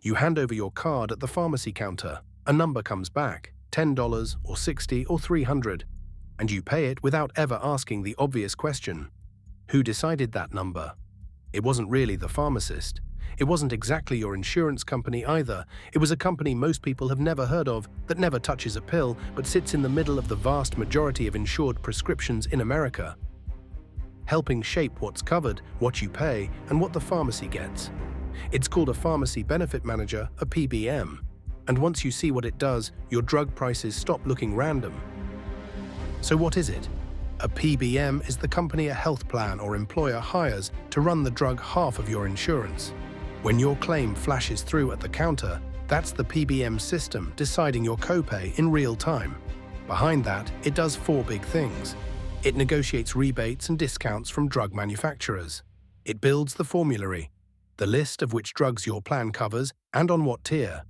You hand over your card at the pharmacy counter. A number comes back, $10 or $60 or $300, and you pay it without ever asking the obvious question. Who decided that number? It wasn't really the pharmacist. It wasn't exactly your insurance company either. It was a company most people have never heard of, that never touches a pill, but sits in the middle of the vast majority of insured prescriptions in America, helping shape what's covered, what you pay, and what the pharmacy gets. It's called a Pharmacy Benefit Manager, a PBM. And once you see what it does, your drug prices stop looking random. So what is it? A PBM is the company a health plan or employer hires to run the drug half of your insurance. When your claim flashes through at the counter, that's the PBM system deciding your copay in real time. Behind that, it does four big things. It negotiates rebates and discounts from drug manufacturers. It builds the formulary, the list of which drugs your plan covers and on what tier.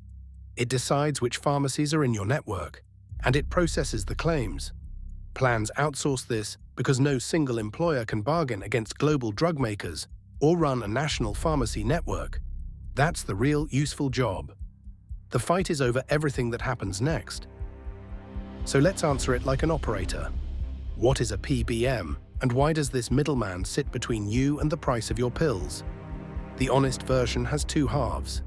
It decides which pharmacies are in your network, and it processes the claims. Plans outsource this because no single employer can bargain against global drug makers or run a national pharmacy network. That's the real useful job. The fight is over everything that happens next. So let's answer it like an operator. What is a PBM, and why does this middleman sit between you and the price of your pills? The honest version has two halves.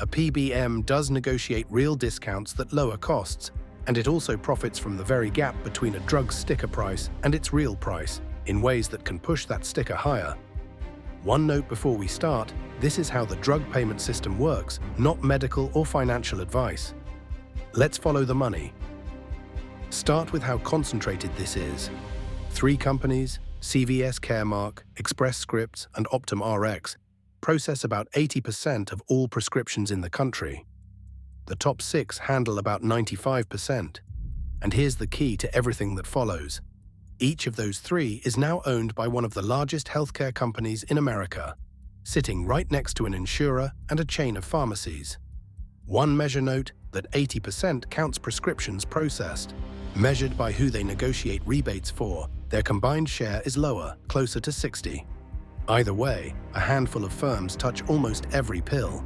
A PBM does negotiate real discounts that lower costs, and it also profits from the very gap between a drug's sticker price and its real price in ways that can push that sticker higher. One note before we start, this is how the drug payment system works, not medical or financial advice. Let's follow the money. Start with how concentrated this is. 3 companies, CVS Caremark, Express Scripts, and Optum Rx, process about 80% of all prescriptions in the country. The top 6 handle about 95%. And here's the key to everything that follows. Each of those 3 is now owned by one of the largest healthcare companies in America, sitting right next to an insurer and a chain of pharmacies. One measure note that 80% counts prescriptions processed. Measured by who they negotiate rebates for, their combined share is lower, closer to 60. Either way, a handful of firms touch almost every pill.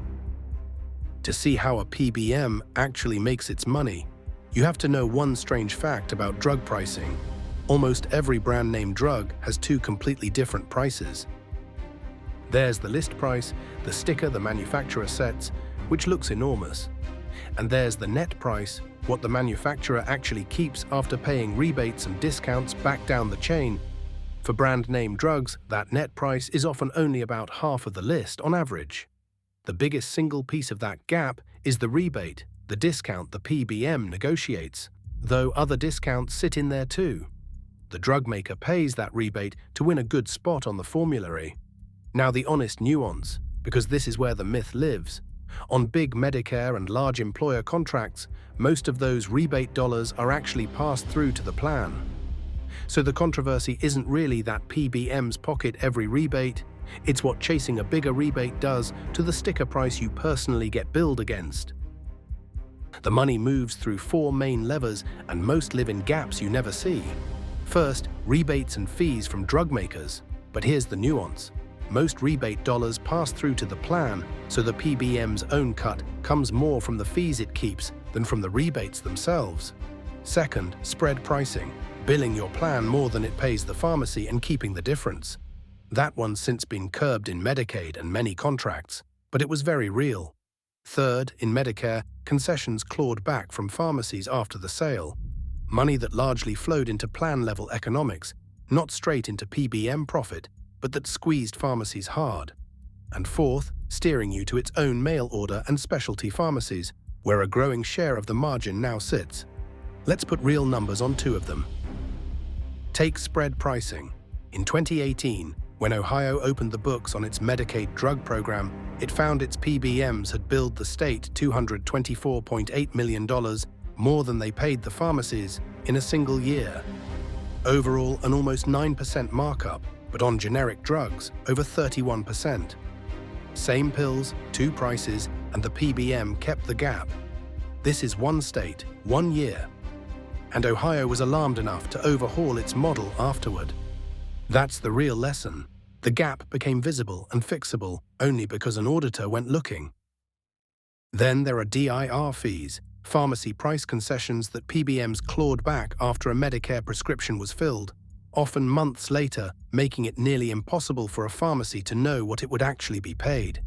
To see how a PBM actually makes its money, you have to know one strange fact about drug pricing. Almost every brand-name drug has 2 completely different prices. There's the list price, the sticker the manufacturer sets, which looks enormous. And there's the net price, what the manufacturer actually keeps after paying rebates and discounts back down the chain. For brand-name drugs, that net price is often only about half of the list on average. The biggest single piece of that gap is the rebate, the discount the PBM negotiates, though other discounts sit in there too. The drug maker pays that rebate to win a good spot on the formulary. Now the honest nuance, because this is where the myth lives. On big Medicare and large employer contracts, most of those rebate dollars are actually passed through to the plan. So the controversy isn't really that PBMs pocket every rebate, it's what chasing a bigger rebate does to the sticker price you personally get billed against. The money moves through 4 main levers, and most live in gaps you never see. First, rebates and fees from drug makers. But here's the nuance. Most rebate dollars pass through to the plan, so the PBM's own cut comes more from the fees it keeps than from the rebates themselves. Second, spread pricing, billing your plan more than it pays the pharmacy and keeping the difference. That one's since been curbed in Medicaid and many contracts, but it was very real. Third, in Medicare, concessions clawed back from pharmacies after the sale. Money that largely flowed into plan-level economics, not straight into PBM profit, but that squeezed pharmacies hard. And fourth, steering you to its own mail order and specialty pharmacies, where a growing share of the margin now sits. Let's put real numbers on 2 of them. Take spread pricing. In 2018, when Ohio opened the books on its Medicaid drug program, it found its PBMs had billed the state $224.8 million more than they paid the pharmacies in a single year. Overall, an almost 9% markup, but on generic drugs, over 31%. Same pills, 2 prices, and the PBM kept the gap. This is 1 state, 1 year. And Ohio was alarmed enough to overhaul its model afterward. That's the real lesson. The gap became visible and fixable only because an auditor went looking. Then there are DIR fees, pharmacy price concessions that PBMs clawed back after a Medicare prescription was filled, often months later, making it nearly impossible for a pharmacy to know what it would actually be paid.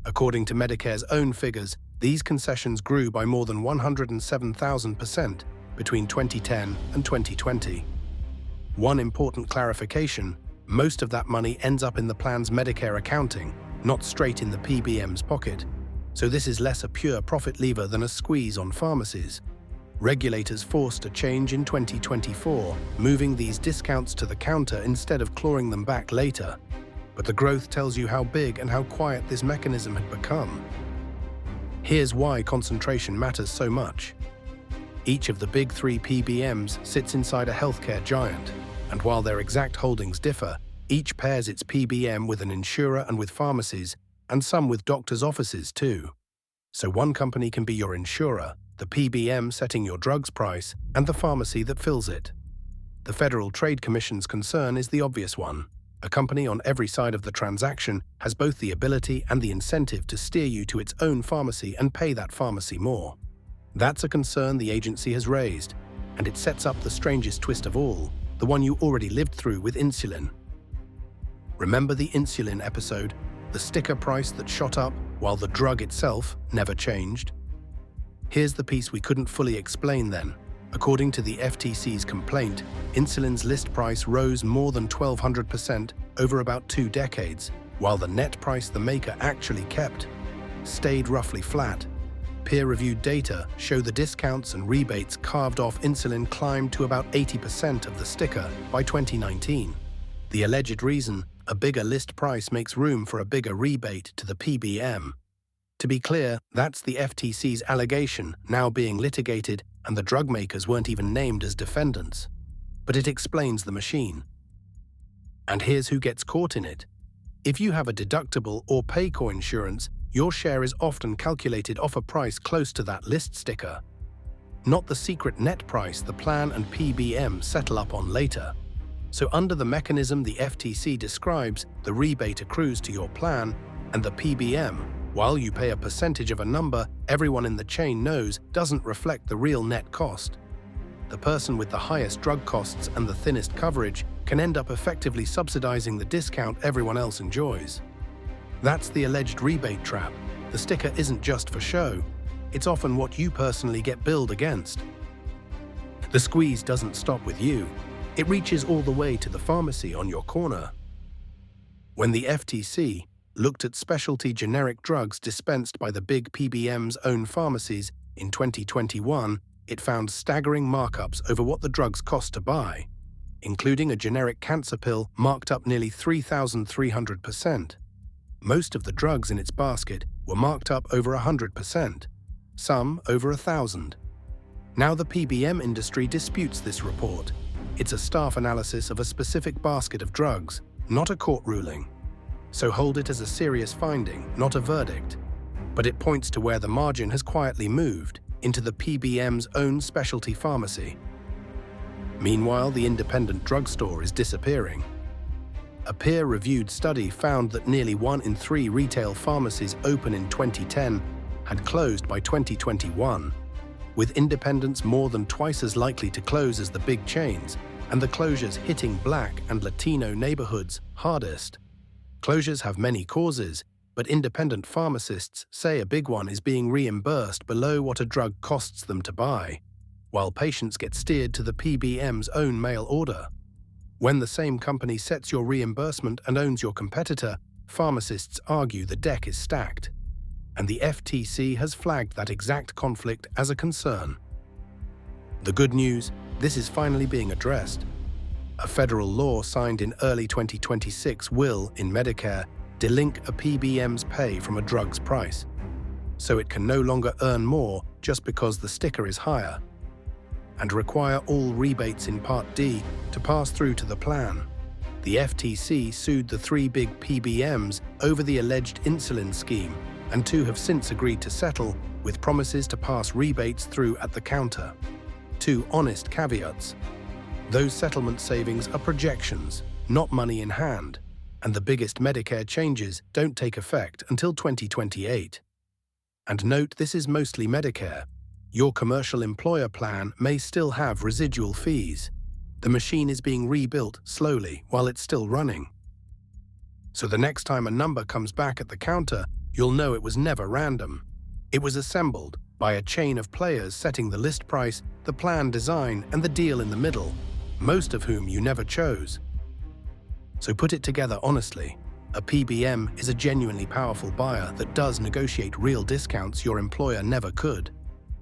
According to Medicare's own figures, these concessions grew by more than 107,000% between 2010 and 2020. One important clarification: most of that money ends up in the plan's Medicare accounting, not straight in the PBM's pocket. So this is less a pure profit lever than a squeeze on pharmacies. Regulators forced a change in 2024, moving these discounts to the counter instead of clawing them back later. But the growth tells you how big and how quiet this mechanism had become. Here's why concentration matters so much. Each of the big three PBMs sits inside a healthcare giant, and while their exact holdings differ, each pairs its PBM with an insurer and with pharmacies, and some with doctors' offices too. So one company can be your insurer, the PBM setting your drug's price, and the pharmacy that fills it. The Federal Trade Commission's concern is the obvious one. A company on every side of the transaction has both the ability and the incentive to steer you to its own pharmacy and pay that pharmacy more. That's a concern the agency has raised, and it sets up the strangest twist of all, the one you already lived through with insulin. Remember the insulin episode, the sticker price that shot up while the drug itself never changed? Here's the piece we couldn't fully explain then. According to the FTC's complaint, insulin's list price rose more than 1,200% over about 2 decades, while the net price the maker actually kept stayed roughly flat. Peer-reviewed data show the discounts and rebates carved off insulin climbed to about 80% of the sticker by 2019. The alleged reason: a bigger list price makes room for a bigger rebate to the PBM. To be clear, that's the FTC's allegation now being litigated, and the drug makers weren't even named as defendants. But it explains the machine. And here's who gets caught in it. If you have a deductible or pay-co insurance, your share is often calculated off a price close to that list sticker, not the secret net price the plan and PBM settle up on later. So under the mechanism the FTC describes, the rebate accrues to your plan, and the PBM, while you pay a percentage of a number everyone in the chain knows doesn't reflect the real net cost. The person with the highest drug costs and the thinnest coverage can end up effectively subsidizing the discount everyone else enjoys. That's the alleged rebate trap. The sticker isn't just for show. It's often what you personally get billed against. The squeeze doesn't stop with you. It reaches all the way to the pharmacy on your corner. When the FTC looked at specialty generic drugs dispensed by the big PBM's own pharmacies in 2021, it found staggering markups over what the drugs cost to buy, including a generic cancer pill marked up nearly 3,300%. Most of the drugs in its basket were marked up over 100%, some over 1,000. Now the PBM industry disputes this report. It's a staff analysis of a specific basket of drugs, not a court ruling. So hold it as a serious finding, not a verdict. But it points to where the margin has quietly moved, into the PBM's own specialty pharmacy. Meanwhile, the independent drugstore is disappearing. A peer-reviewed study found that nearly 1 in 3 retail pharmacies open in 2010 had closed by 2021, with independents more than twice as likely to close as the big chains, and the closures hitting Black and Latino neighborhoods hardest. Closures have many causes, but independent pharmacists say a big one is being reimbursed below what a drug costs them to buy, while patients get steered to the PBM's own mail order. When the same company sets your reimbursement and owns your competitor, pharmacists argue the deck is stacked. And the FTC has flagged that exact conflict as a concern. The good news: this is finally being addressed. A federal law signed in early 2026 will, in Medicare, delink a PBM's pay from a drug's price, so it can no longer earn more just because the sticker is higher, and require all rebates in Part D to pass through to the plan. The FTC sued the 3 big PBMs over the alleged insulin scheme, and 2 have since agreed to settle, with promises to pass rebates through at the counter. 2 honest caveats. Those settlement savings are projections, not money in hand, and the biggest Medicare changes don't take effect until 2028. And note, this is mostly Medicare. Your commercial employer plan may still have residual fees. The machine is being rebuilt slowly while it's still running. So the next time a number comes back at the counter, you'll know it was never random. It was assembled by a chain of players setting the list price, the plan design, and the deal in the middle, most of whom you never chose. So put it together honestly. A PBM is a genuinely powerful buyer that does negotiate real discounts your employer never could.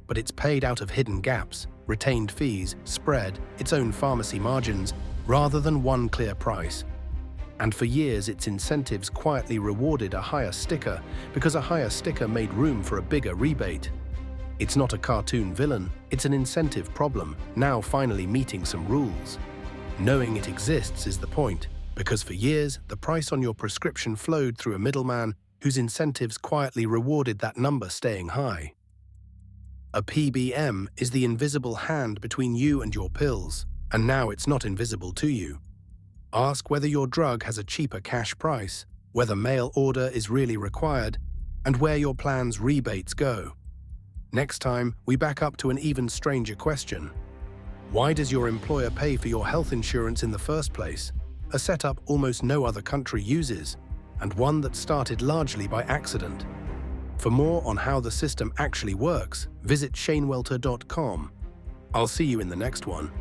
But it's paid out of hidden gaps, retained fees, spread, its own pharmacy margins, rather than one clear price. And for years, its incentives quietly rewarded a higher sticker because a higher sticker made room for a bigger rebate. It's not a cartoon villain, it's an incentive problem, now finally meeting some rules. Knowing it exists is the point, because for years, the price on your prescription flowed through a middleman whose incentives quietly rewarded that number staying high. A PBM is the invisible hand between you and your pills, and now it's not invisible to you. Ask whether your drug has a cheaper cash price, whether mail order is really required, and where your plan's rebates go. Next time, we back up to an even stranger question. Why does your employer pay for your health insurance in the first place? A setup almost no other country uses, and one that started largely by accident. For more on how the system actually works, visit shanewelter.com. I'll see you in the next one.